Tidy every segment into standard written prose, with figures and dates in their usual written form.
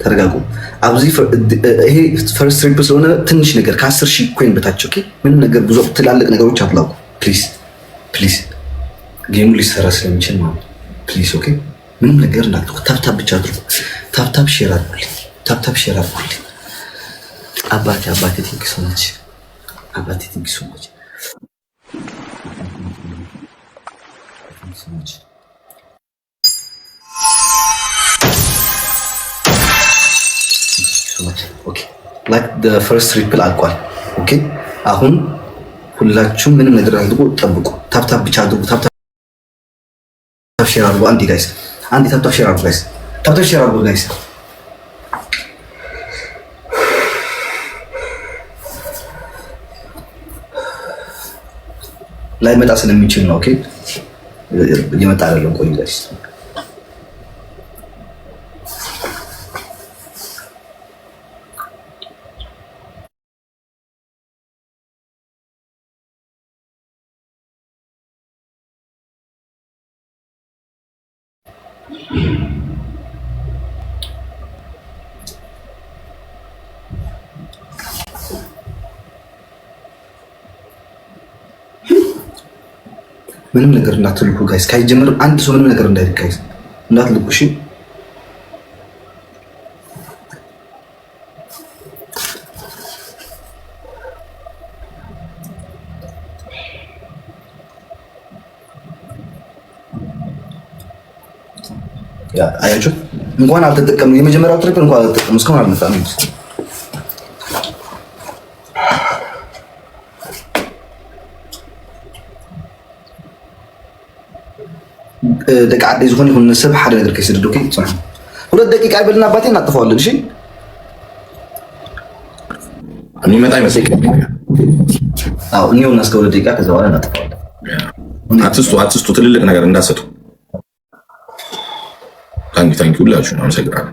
ተረጋጉ። አብዚ ይሄ ፈርስት ትሪፕል ስለሆነ ትንሽ ነገር ከ10,000 ኮይን በታች ኦኬ። ምንም ነገር ብዙ ትላልቅ ነገሮች አትላቁ ፕሊዝ ፕሊዝ። ጌሙ ሊሰራ ስለሚችል ማለት ፕሊዝ ኦኬ። ምንም ነገር እንዳትሉ ታፕታፕ ብቻ አድርጉ። ታፕታፕ ሼር አድርጉልኝ። ታፕታፕ ሼር አድርጉልኝ። አባቴ ቴንክ ዩ ሶ ማች አባቴ ቴንክ ዩ ሶ ማች ኦኬ። ላይክ ዘ ፈርስት ትሪፕል አልቋል። ኦኬ አሁን ሁላችሁም ምንም ነገር አድርጉ፣ ጠብቁ። ታፕታፕ ብቻ አድርጉ። ታፕታፕ ሼር አድርጉ። አንዴ ጋይስ፣ አንዴ ታፕታፕ ሼር አድርጉ ጋይስ። ታፕታፕ ሼር አድርጉ ጋይስ። ላይ መጣ ስለሚችል ነው። ኦኬ እየመጣ አይደለም። ቆይ ጋይስ ምንም ነገር እንዳትልኩ ጋይስ። ካይጀምር አንድ ሰው ምንም ነገር እንዳይልክ ጋይስ እንዳትልኩ እሺ። ያ አያችሁ እንኳን አልተጠቀምንም። የመጀመሪያው ትሪፕል እንኳን አልተጠቀምንም። እስካሁን አልመጣም። ደቂቃ አዲስ ሆነ ይሁን ሰብ ሓደ ነገር ከይስደዱ ኦኬ። ጽና 2 ደቂቃ ይበልና አባቴ እናጥፋዋለን። እሺ የሚመጣ ይመስለኛል። አዎ እኔውና እስከ 2 ደቂቃ ከዛ በኋላ እናጥፋዋለን። አትስጡ ትልልቅ ነገር እንዳሰጡ። ታንኪ ሁላችሁም አመሰግናለሁ።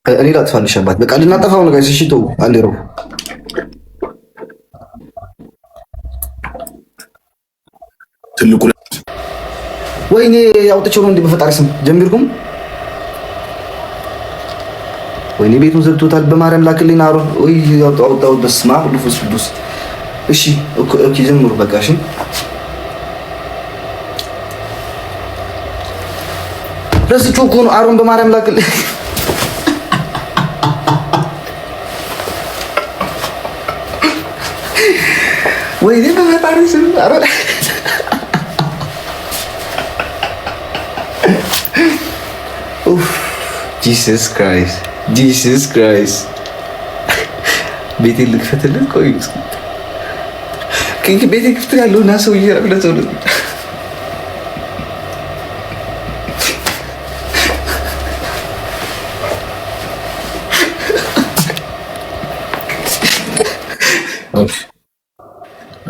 እኔ ላጥፋልሽ አባት በቃ ልናጠፋው ነው ጋይስ። እሺ ተው አንዴ ነው ትልቁ ወይኔ ያውጥቼው ነው እንዴ በፈጣሪ ስም ጀምርኩም። ወይኔ ቤቱን ዘግቶታል። በማርያም ላክልኝ አሮ ወይ ያውጣው በስማ ሁሉ ፍዱስ። እሺ ኦኬ ጀምሩ በቃ እሺ። ረስቼው እኮ ነው አሮን በማርያም ላክልኝ። ወይኔ በፈጣሪ ስም አሮ ጂሰስ ክራይስት ቤቴ ልክፈትልን። ቆይ እስኪ ቤቴ ክፍት ያለው እና ሰው እየራብለተው ነው።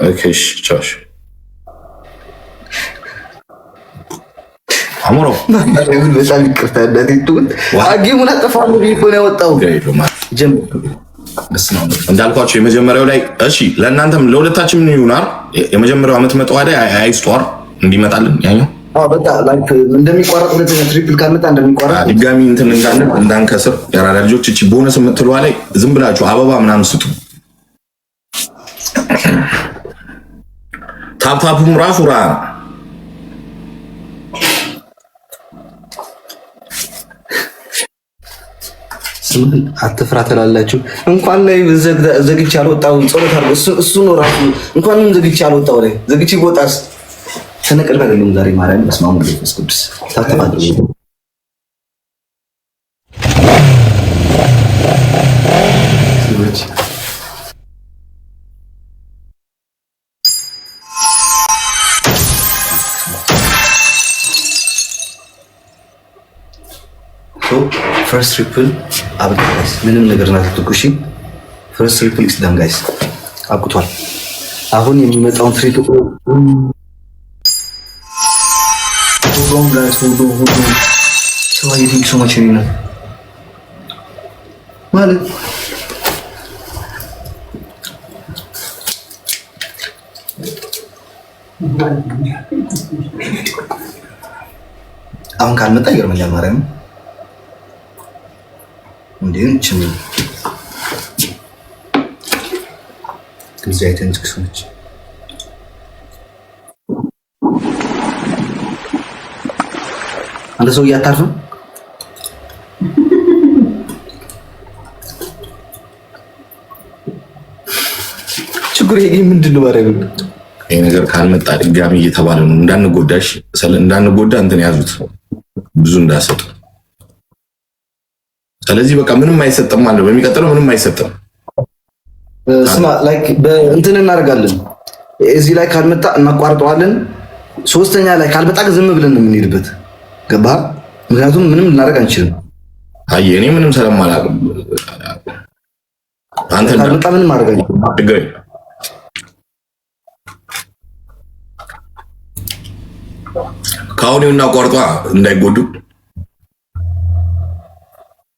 ኦኬ ቻሽ አሞሮ በጣም ይቅርታ እንዳትቱን አጊሙን አጠፋው ቢሆን ያወጣው እንዳልኳቸው የመጀመሪያው ላይ እሺ፣ ለእናንተም ለሁለታችንም ይሆናል። የመጀመሪያው አመት መጣው አይደል አይስጧር እንዲመጣልን ያኛው በቃ ላይክ እንደሚቋረጥ ሁለተኛ ትሪፕል ካልመጣ እንደሚቋረጥ ድጋሚ እንትን እንዳንከስር ያራዳ ልጆች እቺ ቦነስ የምትለዋ ላይ ዝም ብላችሁ አበባ ምናምን ስጡ። ታፕታፑም ራሱ ራ ስምን አትፍራ ትላላችሁ። እንኳን ላይ ዘግቼ አልወጣው ጸሎት አድርጎ እሱ ነው ራሱ እንኳን ዘግቼ አልወጣው ላይ ዘግቼ ወጣስ ተነቀል አይደለም ዛሬ ማርያም በስማሙ መንፈስ ቅዱስ ታተማድሩ ፈርስት ትሪፕል አብቃ ጋይስ። ምንም ነገር እናትኩሽ ፈርስት ትሪፕል ኢስዳም ጋይስ አብቅቷል። አሁን የሚመጣውን ትሪፕል So why you think so much anymore? ማለት አሁን ካልመጣ ይገርመኛል። ማርያም እንዴ እንችም ከዚህ አይተን ትክሶች አንተ ሰው እያታርፍ ችግር ይሄ ምንድን ነው? ማርያም ይሄ ነገር ካልመጣ ድጋሚ እየተባለ ነው እንዳንጎዳሽ እንዳንጎዳ እንትን ያዙት ብዙ እንዳሰጡ። ስለዚህ በቃ ምንም አይሰጥም ማለት በሚቀጥለው ምንም አይሰጥም። ስማ ላይክ በእንትን እናደርጋለን። እዚህ ላይ ካልመጣ እናቋርጠዋለን። ሶስተኛ ላይ ካልመጣ ዝም ብለን ነው የምንሄድበት። ገባ? ምክንያቱም ምንም ልናደርግ አንችልም። አይ እኔ ምንም ስለማላውቅ አንተ ካልመጣ ምንም ማድረግ አንችልም። ካሁንና ቆርጧ እንዳይጎዱ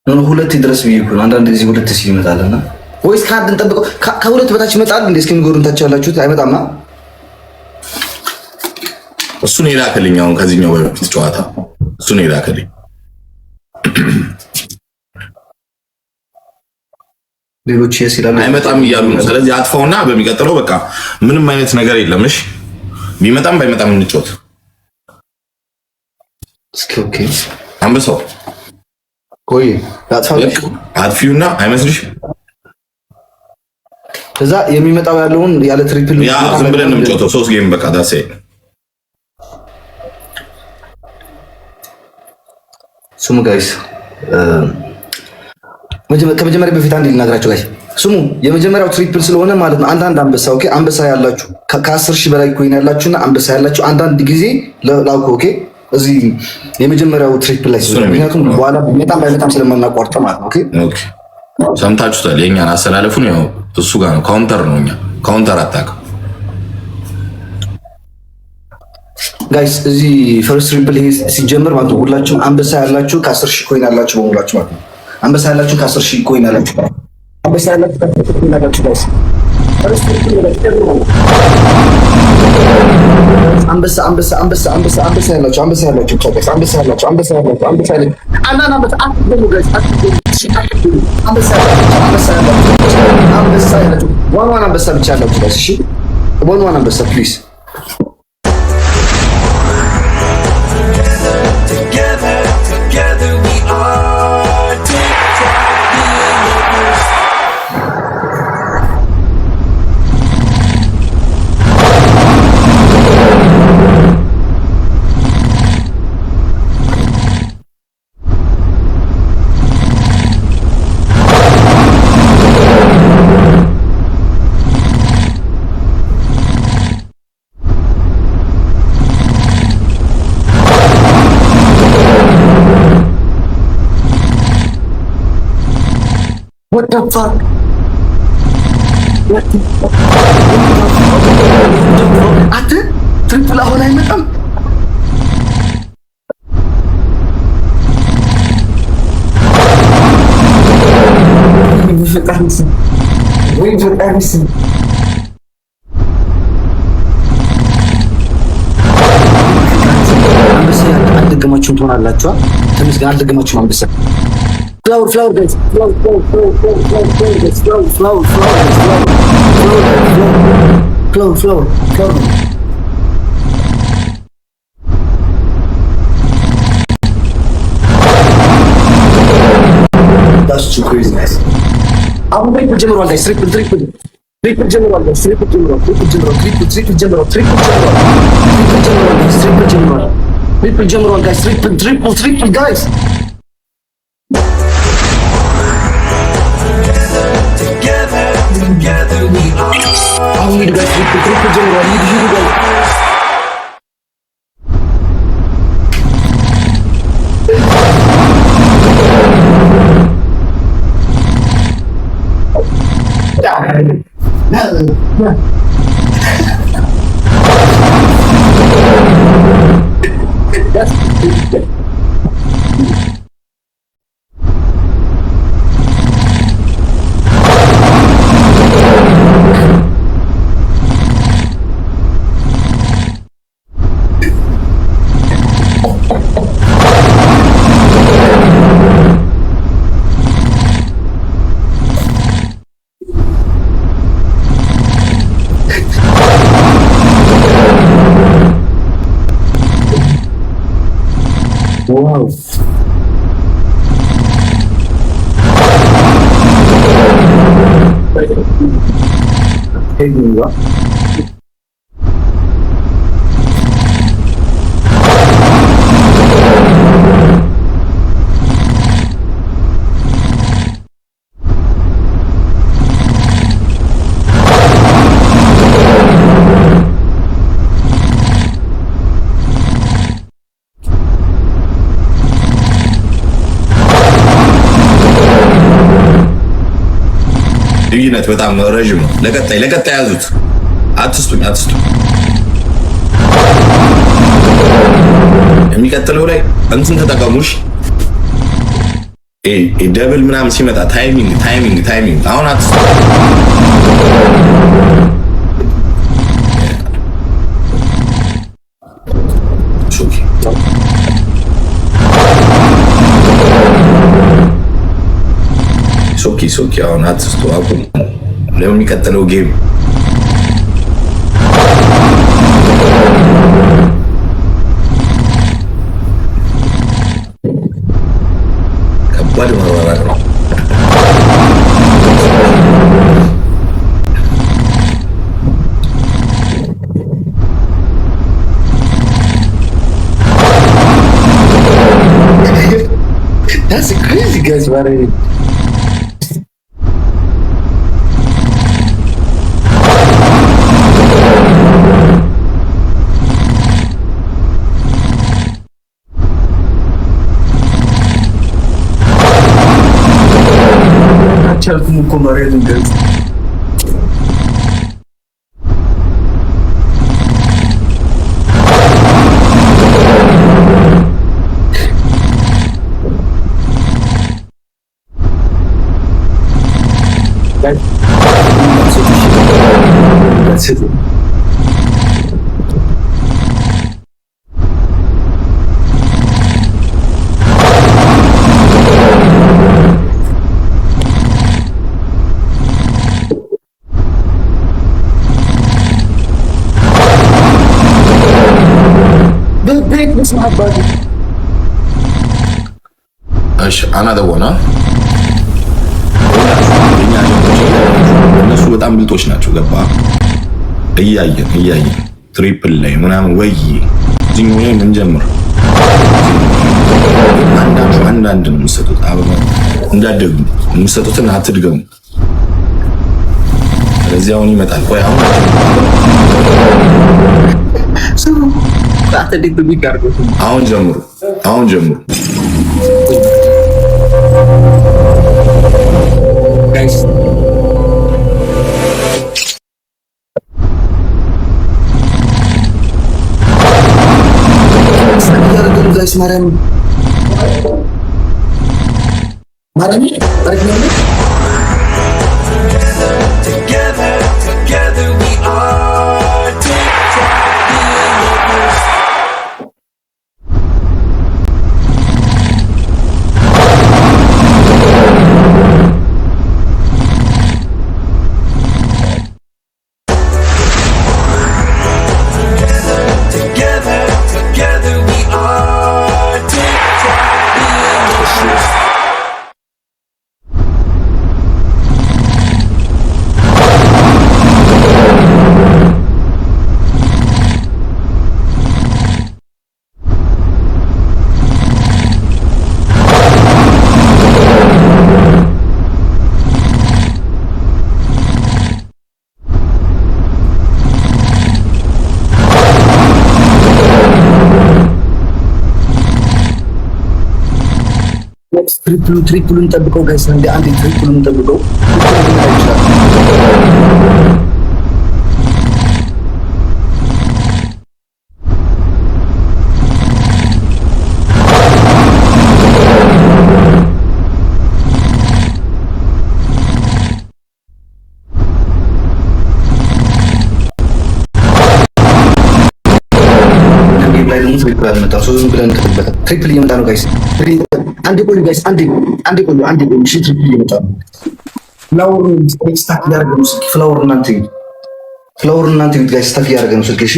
ነው። ሁለት ድረስ ብዬሽ ነው። አንዳንድ ጊዜ ሁለት ሲል ይመጣልና ወይስ ካርድ እንጠብቀው? ከሁለት በታች ይመጣል እንዴ? እስኪ ንገሩን። ታች ያላችሁት አይመጣማ። እሱን ይላከልኝ። አሁን ከዚህኛው በፊት ጨዋታ እሱን ይላከልኝ። ሌሎች ይላሉ አይመጣም እያሉ ነው። ስለዚህ አጥፋውና በሚቀጥለው በቃ ምንም አይነት ነገር የለም። እሺ ቢመጣም ባይመጣም እንጫወት። ኦኬ አንበሳው ቆይ አጥፊውና አይመስልሽ? ከዛ የሚመጣው ያለውን ያለ ትሪፕል ያ ዝም ብለን ነው የምንጫወተው። 3 ጌም በቃ ዳሴ ስሙ ጋይስ። ከመጀመሪያ በፊት አንድ ልናገራችሁ ጋይስ ስሙ። የመጀመሪያው ትሪፕል ስለሆነ ማለት ነው አንዳንድ አንበሳ ኦኬ፣ አንበሳ ያላችሁ ከ10,000 በላይ ኮይን ያላችሁና አንበሳ ያላችሁ አንዳንድ ጊዜ ላውቁ ኦኬ። እዚህ የመጀመሪያው ትሪፕል ላይ ስለሆነ ምክንያቱም በኋላ በጣም ስለማናቋርጥ ማለት ነው ኦኬ። ኦኬ ሰምታችሁታል። የኛን አሰላለፉን ያው እሱ ጋር ነው። ካውንተር ነው። እኛ ካውንተር አታክ ጋይስ። እዚህ ፈርስት ትሪፕል ይሄ ሲጀምር ማለት ነው ሁላችሁም አንበሳ ያላችሁ ከ10,000 ኮይን ያላችሁ በሙላችሁ ማለት ነው። አንበሳ ያላችሁ ከ10,000 ኮይን ያላችሁ አንበሳ ያላችሁ ከ10,000 ኮይን ያላችሁ ጋይስ ፈርስት ትሪፕል አንበሳ ያላችሁ ዋን አንበሳ ብቻ ያላችሁ ጋይስ እሺ፣ ዋን አንበሳ ፕሊዝ። What the fuck? አተ ትሪፕል አሁን አይመጣም። አንበሳ አልደገማችሁም ትሆናላችሁ። ትንሽ ግን አልደገማችሁም አንበሳ flower guys, flower. That's too crazy, guys. I'm going to general guys, triple general guys, triple guys. Together we are. I need guys, triple general. I need you guys. That's ልዩነት በጣም ረጅም ነው። ለቀጣይ ያዙት። አትስጡኝ። የሚቀጥለው ላይ እንትን ተጠቀሙሽ። ደብል ምናምን ሲመጣ ታይሚንግ አሁን አትስጡ። ሶኪ አሁን አትስጡ። አቁም። ለሚቀጥለው ጌም ከባድ መራራቅ ነው። That's crazy, guys. አልቻልኩም እኮ መሬት እንገልጽ another one እነሱ በጣም ብልጦች ናቸው። ገባ እያየን ትሪፕል ላይ ምናምን ወይ እዚህኛው ላይ ምን ጀምር አንዳንድ ነው የምትሰጡት። አበባ እንዳደጉ የምትሰጡትን አትድገሙ። ስለዚህ አሁን ይመጣል። ቆይ አሁን ጀምሩ guys. Guys, Maram. Together we are ትሪፕሉን ጠብቀው ጋይስ አንዴ ትሪፕሉን ጠብቀው ትሪፕል እየመጣ ነው ጋይስ። አንዴ ቆዩ ጋይስ፣ አንዴ ቆዩ። እሺ ትሪፕል እየመጣ ነው። ፍላወር ስታክ እያደረገ ነው ስልክ። ፍላወር እናንተ ጋይስ ስታክ እያደረገ ነው ስልክ። እሺ